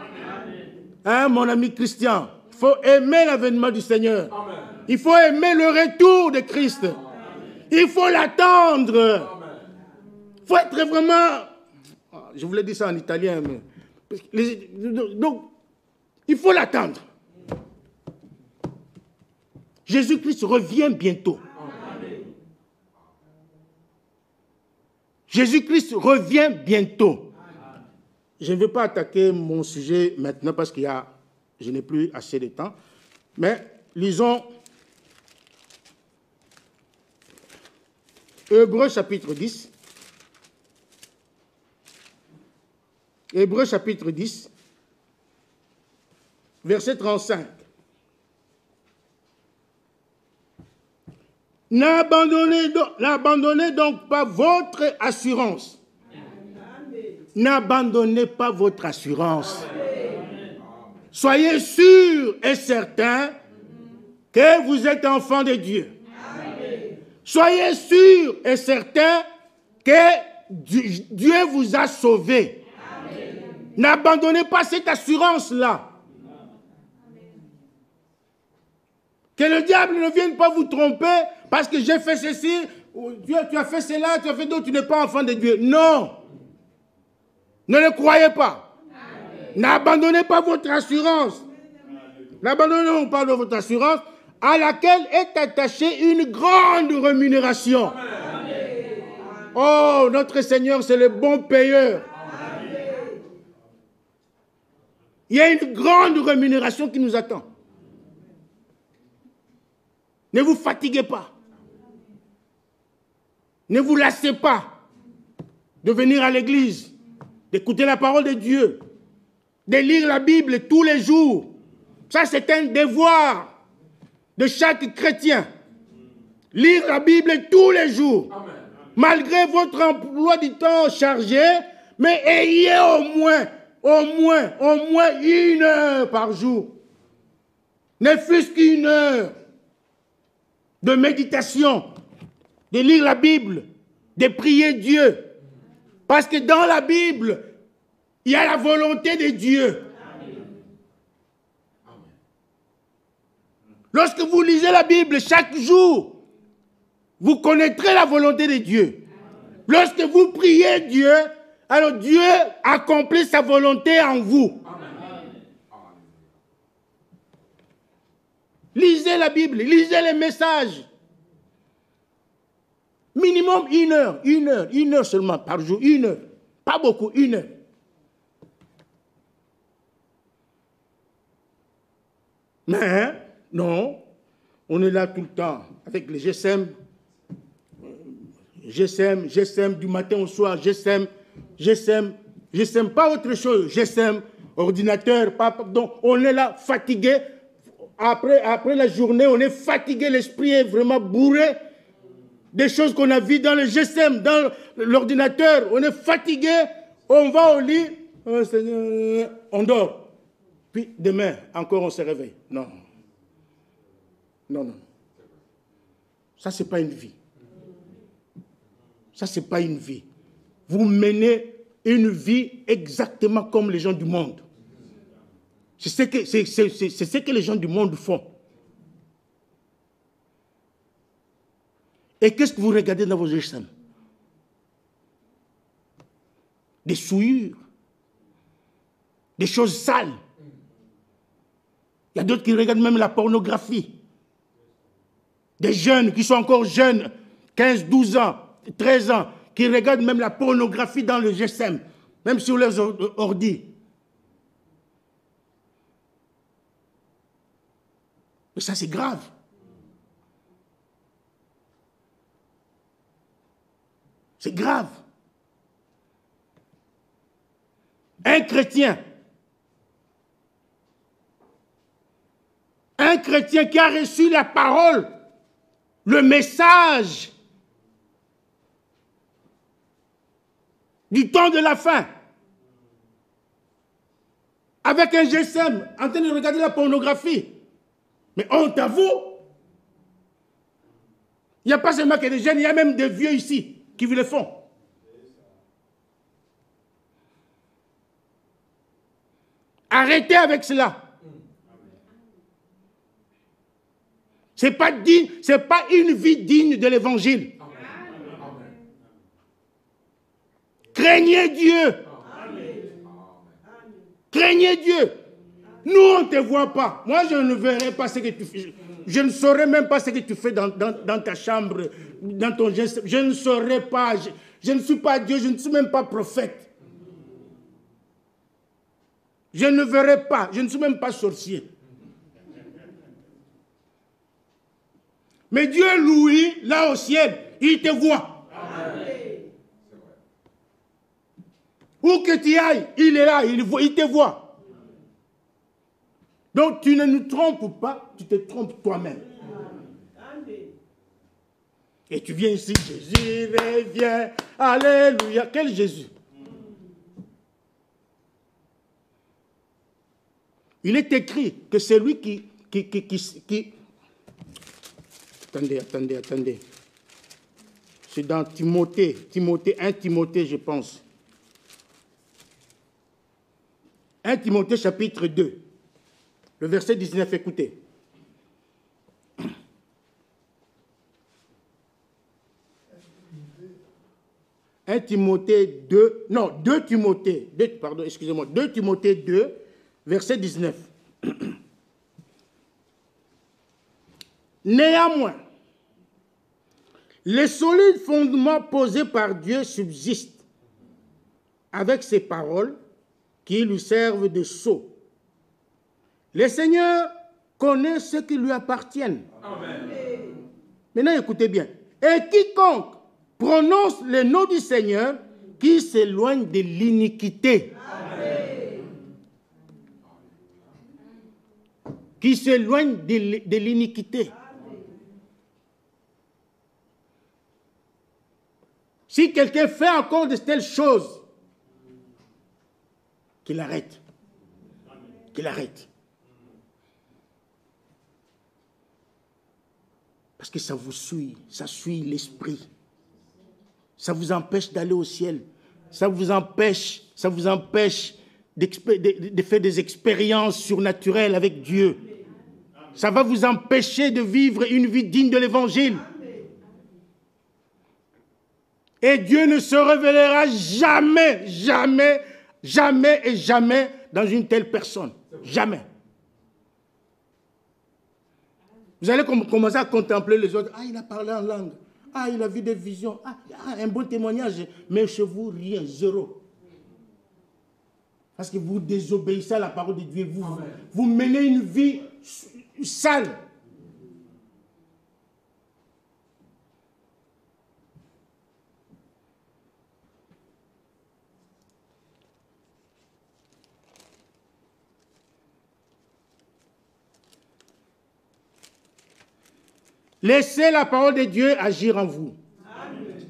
Hein, mon ami Christian, il faut aimer l'avènement du Seigneur. Amen. Il faut aimer le retour de Christ. Amen. Il faut l'attendre. Il faut être vraiment... Je voulais dire ça en italien, mais... Donc, il faut l'attendre. Jésus-Christ revient bientôt. Jésus-Christ revient bientôt. Je ne veux pas attaquer mon sujet maintenant parce que je n'ai plus assez de temps. Mais lisons Hébreux chapitre 10. Hébreux chapitre 10, verset 35. N'abandonnez donc pas votre assurance. N'abandonnez pas votre assurance. Soyez sûrs et certains que vous êtes enfants de Dieu. Soyez sûrs et certains que Dieu vous a sauvés. N'abandonnez pas cette assurance-là. Que le diable ne vienne pas vous tromper parce que j'ai fait ceci, tu as fait cela, tu as fait d'autres, tu n'es pas enfant de Dieu. Non. Ne le croyez pas. N'abandonnez pas votre assurance. N'abandonnez pas votre assurance à laquelle est attachée une grande rémunération. Oh, notre Seigneur, c'est le bon payeur. Il y a une grande rémunération qui nous attend. Ne vous fatiguez pas. Ne vous lassez pas de venir à l'église, d'écouter la parole de Dieu, de lire la Bible tous les jours. Ça, c'est un devoir de chaque chrétien. Lire la Bible tous les jours. Amen. Malgré votre emploi du temps chargé, mais ayez au moins 1 heure par jour. Ne fût-ce qu'1 heure de méditation, de lire la Bible, de prier Dieu. Parce que dans la Bible, il y a la volonté de Dieu. Lorsque vous lisez la Bible chaque jour, vous connaîtrez la volonté de Dieu. Lorsque vous priez Dieu, alors Dieu accomplit sa volonté en vous. Lisez la Bible, lisez les messages. Minimum 1 heure seulement par jour, 1 heure. Pas beaucoup, 1 heure. Mais, non, on est là tout le temps avec les GSM, du matin au soir, GSM, pas autre chose, GSM, ordinateur, donc on est là fatigué. Après la journée, on est fatigué, l'esprit est vraiment bourré des choses qu'on a vues dans le GSM, dans l'ordinateur. On est fatigué, on va au lit, oh, Seigneur, on dort. Puis demain, encore on se réveille. Non. Ça, ce n'est pas une vie. Ça, ce n'est pas une vie. Vous menez une vie exactement comme les gens du monde. C'est ce que les gens du monde font. Et qu'est-ce que vous regardez dans vos GSM? Des souillures, des choses sales. Il y a d'autres qui regardent même la pornographie. Des jeunes qui sont encore jeunes, 15, 12 ans, 13 ans, qui regardent même la pornographie dans le GSM, même sur leurs ordi. Mais ça, c'est grave. C'est grave. Un chrétien qui a reçu la parole, le message du temps de la fin, avec un GSM, en train de regarder la pornographie. Mais honte à vous. Il n'y a pas seulement que des jeunes, il y a même des vieux ici qui vous le font. Arrêtez avec cela. Ce n'est pas digne, c'est pas une vie digne de l'évangile. Craignez Dieu. Craignez Dieu. Nous, on ne te voit pas. Moi, je ne verrai pas ce que tu fais. Je ne saurais même pas ce que tu fais dans ta chambre, dans ton geste. Je ne saurais pas. Je ne suis pas Dieu, je ne suis même pas prophète. Je ne verrai pas. Je ne suis même pas sorcier. Mais Dieu, lui, là au ciel, il te voit. Amen. Où que tu ailles, il est là, il te voit. Donc tu ne nous trompes pas, tu te trompes toi-même. Et tu viens ici, Jésus revient, alléluia. Quel Jésus? Il est écrit que c'est lui qui... Attendez. C'est dans Timothée, 1 Timothée, je pense. 1 Timothée, chapitre 2, le verset 19, écoutez. 1 Timothée 2, non, 2 Timothée, 2 Timothée 2, verset 19. Néanmoins, les solides fondements posés par Dieu subsistent avec ses paroles qui lui servent de sceau. Le Seigneur connaît ceux qui lui appartiennent. Amen. Maintenant, écoutez bien. Et quiconque prononce le nom du Seigneur qui s'éloigne de l'iniquité. Amen. Qui s'éloigne de l'iniquité. Si quelqu'un fait encore de telles choses, qu'il arrête. Qu'il arrête. Parce que ça vous suit, ça suit l'esprit. Ça vous empêche d'aller au ciel. Ça vous empêche de faire des expériences surnaturelles avec Dieu. Ça va vous empêcher de vivre une vie digne de l'évangile. Et Dieu ne se révélera jamais dans une telle personne. Jamais. Vous allez commencer à contempler les autres. Ah, il a parlé en langue. Ah, il a vu des visions. Ah, un bon témoignage. Mais chez vous, rien, zéro. Parce que vous désobéissez à la parole de Dieu. Vous menez une vie sale. Laissez la parole de Dieu agir en vous. Amen.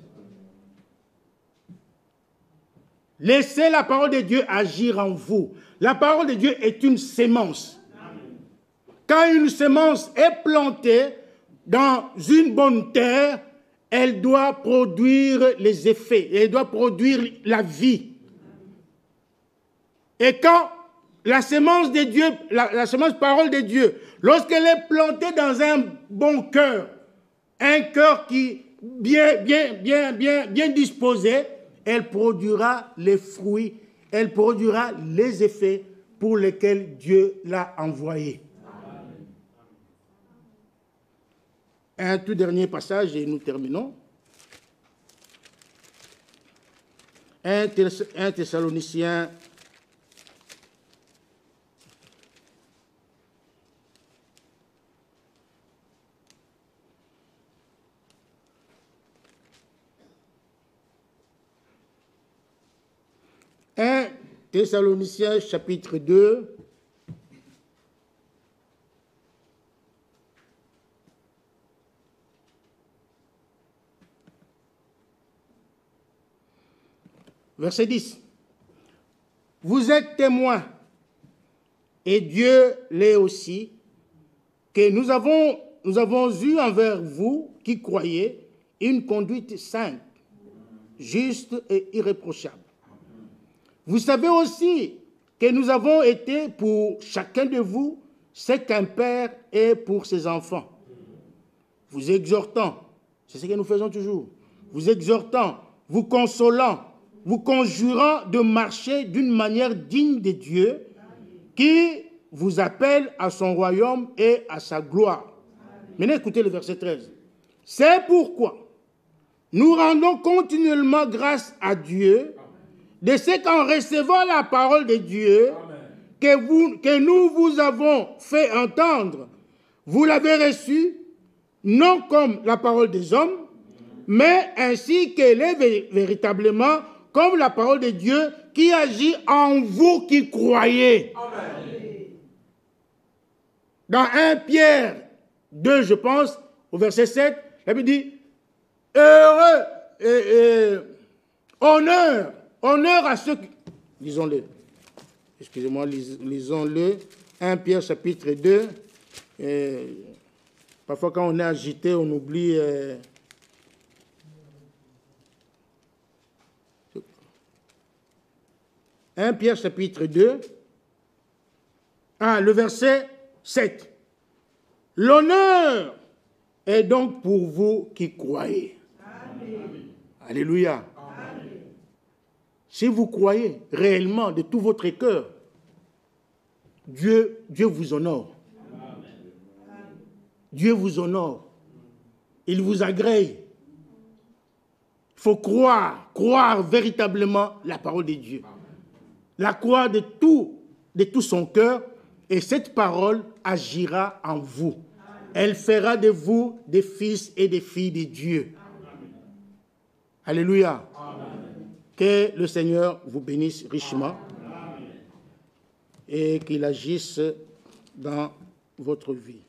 Laissez la parole de Dieu agir en vous. La parole de Dieu est une sémence. Amen. Quand une sémence est plantée dans une bonne terre, elle doit produire les effets, elle doit produire la vie. Et quand la sémence de Dieu, la sémence parole de Dieu, lorsqu'elle est plantée dans un bon cœur, un cœur qui bien disposé, elle produira les fruits, elle produira les effets pour lesquels Dieu l'a envoyé. Un tout dernier passage et nous terminons. 1 Thessaloniciens Thessaloniciens chapitre 2. Verset 10. Vous êtes témoins, et Dieu l'est aussi, que nous avons eu envers vous qui croyez une conduite sainte, juste et irréprochable. Vous savez aussi que nous avons été pour chacun de vous ce qu'un père est pour ses enfants. Vous exhortant, c'est ce que nous faisons toujours, vous exhortant, vous consolant, vous conjurant de marcher d'une manière digne de Dieu qui vous appelle à son royaume et à sa gloire. Maintenant, écoutez le verset 13. C'est pourquoi nous rendons continuellement grâce à Dieu de ce qu'en recevant la parole de Dieu que nous vous avons fait entendre, vous l'avez reçue non comme la parole des hommes, mais ainsi qu'elle est véritablement comme la parole de Dieu qui agit en vous qui croyez. Amen. Dans 1 Pierre 2, je pense, au verset 7, la Bible dit « Heureux, honneur à ceux qui... » Lisons-le. Excusez-moi, lisons-le. 1 Pierre chapitre 2. Parfois, quand on est agité, on oublie... 1 Pierre chapitre 2, le verset 7. L'honneur est donc pour vous qui croyez. Amen. Alléluia. Amen. Si vous croyez réellement de tout votre cœur, Dieu vous honore. Amen. Dieu vous honore. Il vous agrée. Il faut croire véritablement la parole de Dieu. La croire de tout son cœur, et cette parole agira en vous. Amen. Elle fera de vous des fils et des filles de Dieu. Amen. Alléluia. Amen. Que le Seigneur vous bénisse richement. Amen. Et qu'il agisse dans votre vie.